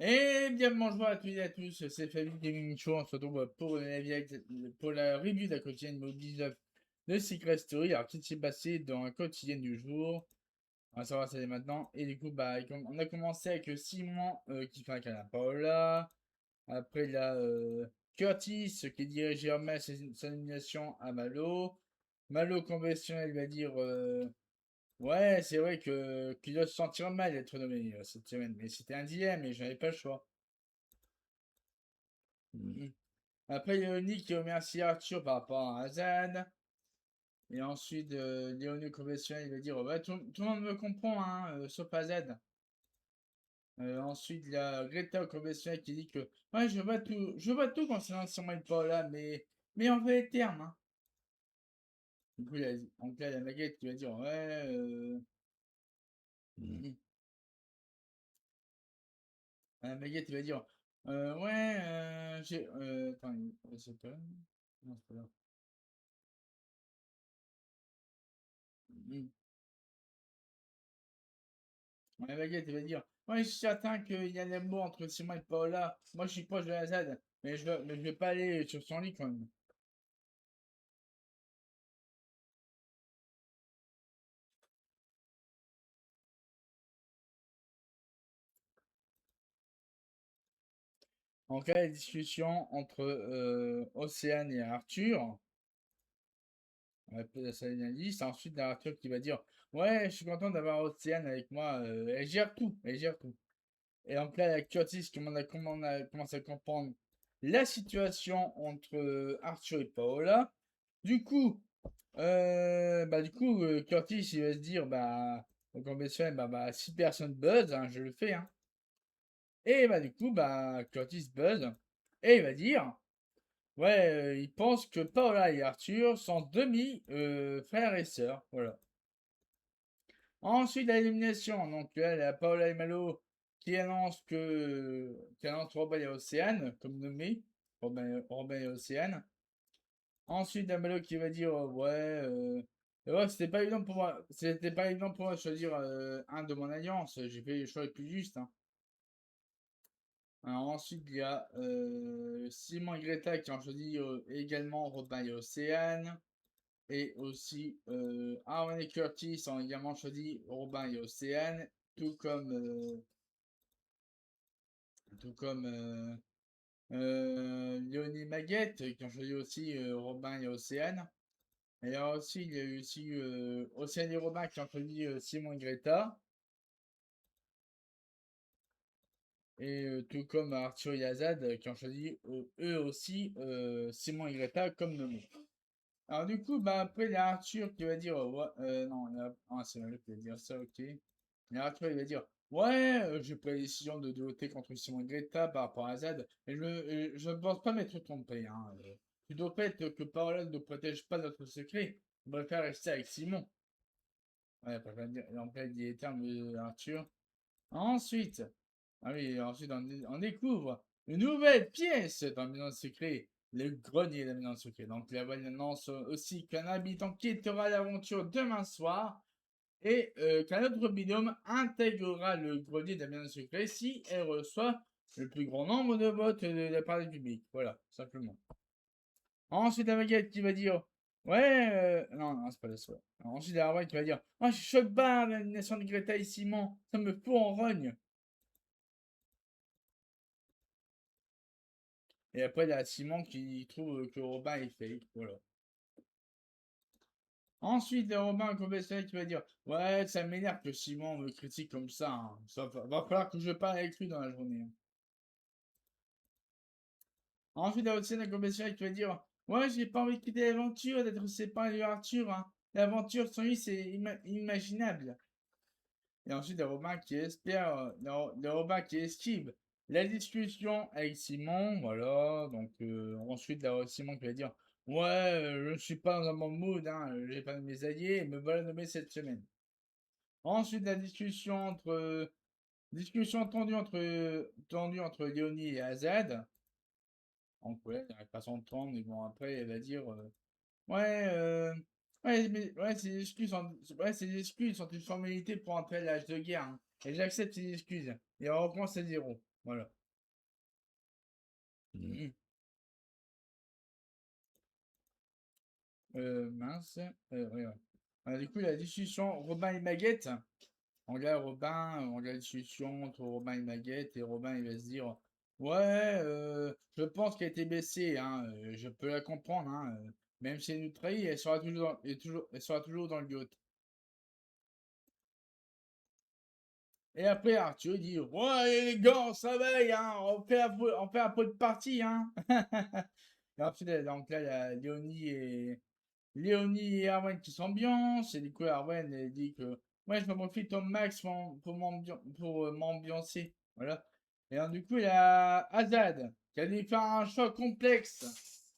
Et bien bonjour à toutes et à tous, c'est Fabien Gaming Show, on se retrouve pour la review de la quotidienne mode 19 de Secret Story. Alors, qu'est-ce qui s'est passé dans la quotidienne du jour? On va savoir ça dès maintenant. Et du coup, bah, on a commencé avec Simon qui fait un canard Paola. Après, il y a Curtis qui dirige et remet sa nomination à Malo. Malo conventionnel va dire ouais, c'est vrai que qu'il doit se sentir mal d'être nommé cette semaine, mais c'était un dilemme et j'en avais pas le choix. Mhm. Après, il y a Nick qui remercie Arthur par rapport à Azad. Et ensuite, Léonie conventionnel, il va dire ouais, tout le monde me comprend, hein, sauf Azad. Ensuite, il y a Greta au conventionnel qui dit que ouais, je vois tout concernant Simon et Paula, mais en vrai terme. Hein. Du coup, donc là, il y a Maguette qui va dire ouais. Mhm. Maguette, il va dire ouais, j'ai. Attends, c'est pas. Non, c'est pas là. Mhm. Ouais, Baguette, il va dire ouais, je suis certain qu'il y a l'amour entre Simon et Paola. Moi, je suis proche de la ZAD, mais je vais pas aller sur son lit quand même. En cas de discussion entre Océane et Arthur, on va appeler ça une liste. Ensuite, il y a Arthur qui va dire ouais, je suis content d'avoir Océane avec moi. Elle gère tout, elle gère tout. Et donc là, il y a Curtis qui on a commencé à comprendre la situation entre Arthur et Paola. Du coup, Curtis, il va se dire, bah, au conventionnel, si personne buzz, hein, je le fais, hein. Et Curtis buzz, et il va dire, ouais, il pense que Paola et Arthur sont frères et sœurs, voilà. Ensuite, l'élimination, donc là, il y a Paola et Malo qui annonce Robin et Océane, comme nommé, Robin et Océane. Ensuite, Damelo qui va dire ouais, c'était pas évident pour moi de choisir un de mon alliance. J'ai fait le choix le plus juste. Hein. Alors, ensuite, il y a Simon et Greta qui ont choisi également Robin et Océane. Et aussi Aaron et Curtis ont également choisi Robin et Océane. Tout comme tout comme Léonie Maguette qui ont choisi aussi Robin et Océane. Et alors aussi, il y a eu aussi Océane et Robin qui ont choisi Simon et Greta. Et tout comme Arthur et Azad qui ont choisi eux aussi Simon et Greta comme nommés. Alors du coup, bah après, il y a Arthur qui va dire ouais, non, c'est Malo qui va dire ça, ok. Et Arthur, il va dire ouais, j'ai pris la décision de voter contre Simon et Greta par rapport à Azad. Et je ne pense pas m'être trompé. Hein. Tu dois pas être que Paola ne protège pas notre secret. On préfère rester avec Simon. Ouais, pas bien dire. Donc là, il dit les termes de Arthur. Ensuite, ah oui, ensuite on découvre une nouvelle pièce dans le Maison Secret, le grenier de la Maison Secret. Donc la voix annonce aussi qu'un habitant quittera l'aventure demain soir et qu'un autre binôme intégrera le grenier de la Maison Secret si elle reçoit le plus grand nombre de votes de la part du public. Voilà, simplement. Ensuite, la baguette qui va dire ouais, non, non, c'est pas le soir. Ensuite, la baguette qui va dire ah, je suis choc barre la nomination de Greta et Simon, ça me fout en rogne. Et après, il y a Simon qui trouve que Robin est fake. Voilà. Ensuite, il y a Robin conventionnel qui va dire ouais, ça m'énerve que Simon me critique comme ça. Hein. Va falloir que je parle avec lui dans la journée. Hein. Ensuite, il y a aussi un conventionnel qui va dire ouais, j'ai pas envie de quitter l'aventure, d'être séparé de Arthur. Hein. L'aventure sans lui, c'est imaginable. Et ensuite, il y a Robin qui espère, il y a Robin qui esquive la discussion avec Simon, voilà. Donc, ensuite, il y a Simon qui va dire ouais, je ne suis pas dans un bon mood, hein, j'ai pas de mes alliés, et me voilà nommé cette semaine. Ensuite, la discussion tendue entre Léonie et Azad. Donc, ouais, il n'y a pas son temps, mais bon, après, elle va dire ouais, ouais, ces excuses sont une formalité pour entrer à l'âge de guerre. Hein. Et j'accepte ces excuses. et on recommence à zéro. Voilà. Mhm. Mince. Ouais, ouais. Du coup, la discussion Robin et Maguette. On regarde Robin, on regarde la discussion entre Robin et Maguette, et Robin il va se dire ouais, je pense qu'elle a été blessée, hein, je peux la comprendre, hein, même si elle nous trahit, elle sera toujours, elle sera toujours dans le yacht. Et après Arthur il dit ouais les gars, on s'éveille, hein, on fait un peu de partie, hein. Et ensuite, donc là, il y a Léonie et Arwen qui s'ambiancent, et du coup, Arwen elle dit que ouais, je me profite au max pour m'ambiancer. Voilà. Et donc, du coup, il y a Azad qui a dû faire un choix complexe.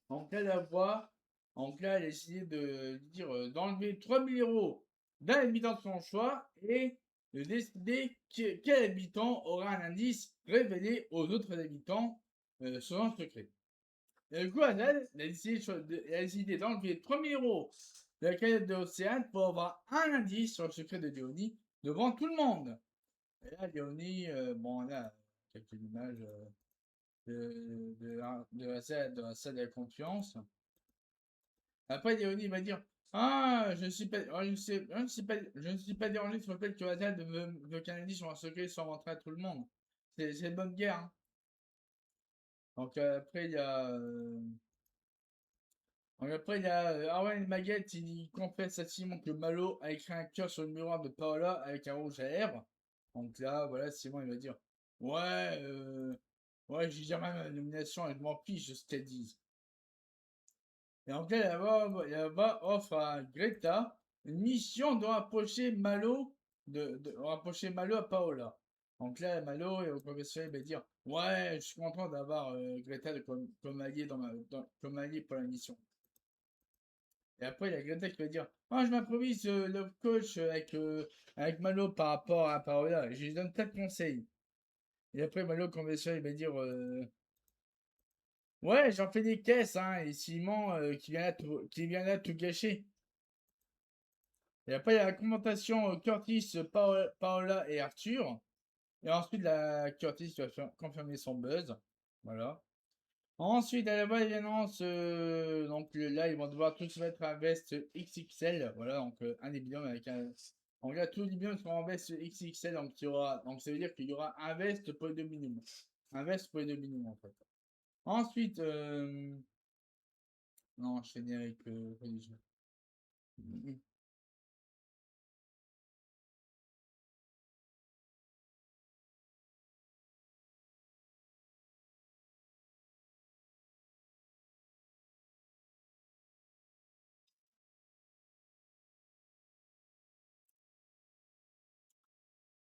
Donc là, la voix, donc là, elle a décidé de dire d'enlever 3 000 € d'un habitant de son choix et de décider quel habitant aura un indice révélé aux autres habitants selon le secret. Et du coup, Adèle, elle a décidé d'enlever 3 000 € de la cagnotte de l'Océane pour avoir un indice sur le secret de Léonie devant tout le monde. Et là, Léonie, bon, là, quelques images de la salle de la confiance. Après, Léonie va dire ah, je ne suis pas, je ne suis pas dérangé sur le fait que Adèle veut qu'un indice sur un secret soit montré à tout le monde. C'est une bonne guerre. Hein. Donc, après, il y a. Donc après, il y a Arwen Maguette, il confesse à Simon que Malo a écrit un cœur sur le miroir de Paola avec un rouge à lèvres. Donc là, voilà, Simon il va dire ouais, ouais, j'ai jamais ma nomination et je m'en fiche de ce qu'elle dit. Et donc là, elle va offre à Greta une mission de rapprocher Malo, de rapprocher Malo à Paola. Donc là, Malo et au professeur il va dire ouais, je suis content d'avoir Greta comme allié comme allié pour la mission. Et après, il y a Greta qui va dire oh, je m'improvise le coach avec Malo par rapport à Paola. Je lui donne 4 conseils. Et après, Malo, convention, il va dire ouais, j'en fais des caisses, hein, et Simon qui vient là tout gâcher. Et après, il y a la commentation Curtis, Paola et Arthur. Et ensuite, la Curtis va confirmer son buzz. Voilà. Ensuite, à la voyance, donc là, ils vont devoir tous mettre un veste XXL. Voilà, donc un des binômes avec un. Donc là, tous les binômes seront en veste XXL. Donc ça veut dire qu'il y aura un veste pour les deux binômes. Un veste pour les deux binômes, en fait. Ensuite, non, je finis avec.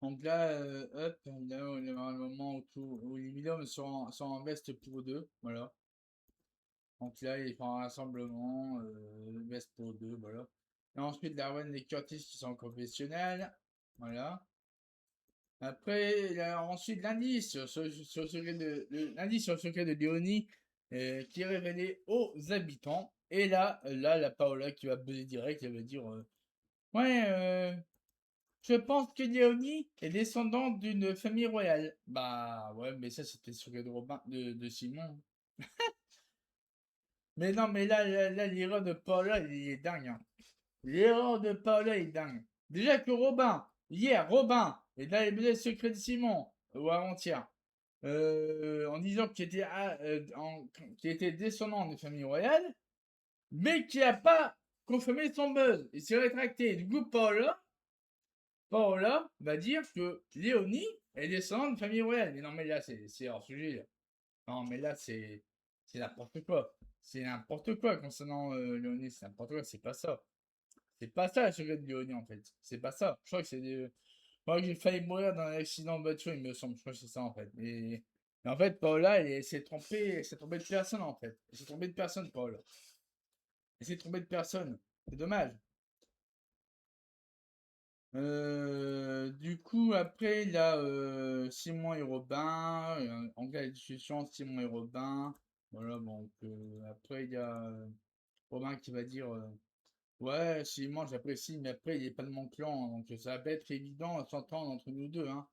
Donc là, hop, là, on est un moment où les binômes sont en veste pour deux. Voilà. Donc là, ils font un rassemblement, veste pour deux, voilà. Et ensuite, Darwin et Curtis qui sont confessionnels. Voilà. Après, il y a ensuite l'indice sur le secret l'indice sur le secret de Léonie qui est révélé aux habitants. Et là, la Paola qui va buzzer direct, elle va dire ouais, je pense que Léonie est descendante d'une famille royale. Bah ouais, mais ça c'était le secret de Robin, de Simon. Mais non, mais là l'erreur de Paola, il est dingue. Hein. L'erreur de Paola est dingue. Déjà que Robin, est dans les secrets de Simon, ou avant-hier, en disant qu'il était descendant d'une famille royale, mais qui n'a pas confirmé son buzz. Il s'est rétracté. Du coup, Paola va dire que Léonie est descendante d'une famille royale. Mais non, mais là, c'est hors sujet. Là. Non, mais là, c'est n'importe quoi. C'est n'importe quoi concernant Léonie. C'est n'importe quoi. C'est pas ça. C'est pas ça la secret de Léonie en fait. C'est pas ça. Je crois que c'est des. Je crois que j'ai failli mourir dans un accident de voiture, il me semble. Je crois que c'est ça en fait. Et en fait, Paola, elle s'est trompée de personne en fait. Elle s'est trompée de personne, Paola. Elle s'est trompée de personne. C'est dommage. Du coup, après, il y a Simon et Robin. En cas de discussion, Simon et Robin. Voilà, donc après, il y a Robin qui va dire ouais, Simon, j'apprécie, mais après, il n'est pas de mon clan, donc ça va pas être évident à s'entendre entre nous deux, hein.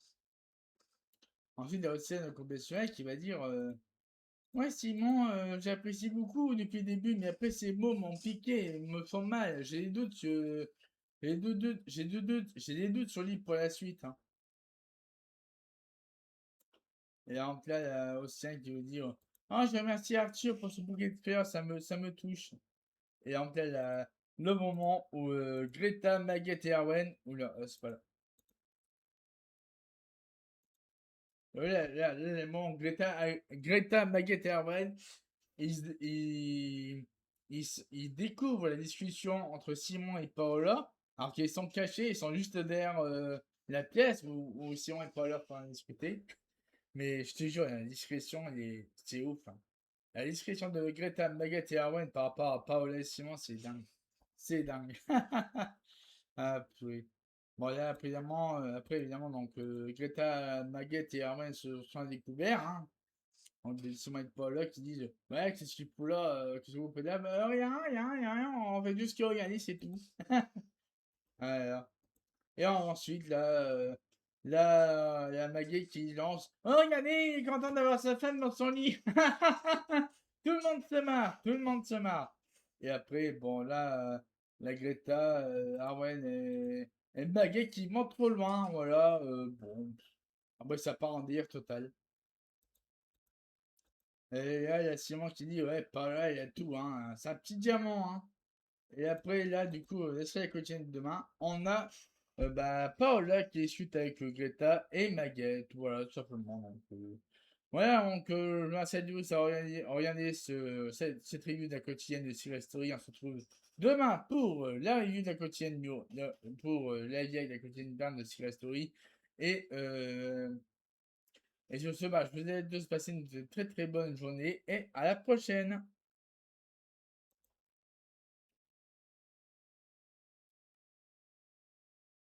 Ensuite, il y a aussi un compétiteur qui va dire ouais, Simon, j'apprécie beaucoup depuis le début, mais après ces mots m'ont piqué, me font mal. J'ai des doutes, j'ai des doutes sur lui pour la suite, hein. Et en là, il y a Océan qui veut dire oh, je remercie Arthur pour ce bouquet de fleurs, ça me touche. Et en là, il y a le moment où Greta, Maguette et Arwen, oula, c'est pas là. Là, le moment où Greta, Maguette et Arwen, ils découvrent la discussion entre Simon et Paola, alors qu'ils sont cachés, ils sont juste derrière la pièce où Simon et Paola font discuter. Mais je te jure, la discrétion, c'est ouf, hein. La discrétion de Greta, Maguette et Arwen par rapport à Paola et Simon, c'est dingue. C'est dingue. Ah, oui. Bon, là, après, évidemment, donc, Greta, Maguette et Arwen se sont découverts, hein. Donc, des Simon et Paola qui disent ouais, qu'est-ce qu'il faut là qu'est-ce que vous faites là bah, rien, rien, rien, rien, on fait juste ce qu'il regarde, c'est tout. Voilà. Et ensuite, là, il y a Maggie qui lance oh, regardez, il est content d'avoir sa femme dans son lit. Tout le monde se marre, tout le monde se marre. Et après, bon, là, la Greta, Arwen et Maggie qui montent trop loin, voilà. Bon, après, ça part en délire total. Et là, il y a Simon qui dit, ouais, par là, il y a tout, hein. C'est un petit diamant, hein. Et après, là, du coup, laissez la quotidienne de demain. On a bah, Paola qui est suite avec Greta et Maguette. Voilà, tout simplement. Donc, voilà, donc, je vous remercie de vous avoir regardé cette review de la quotidienne de Secret Story. On se retrouve demain pour la review de la quotidienne pour la vieille de la quotidienne de Secret Story. Et, euh, et sur ce, bah, je vous souhaite de se passer une très très bonne journée et à la prochaine.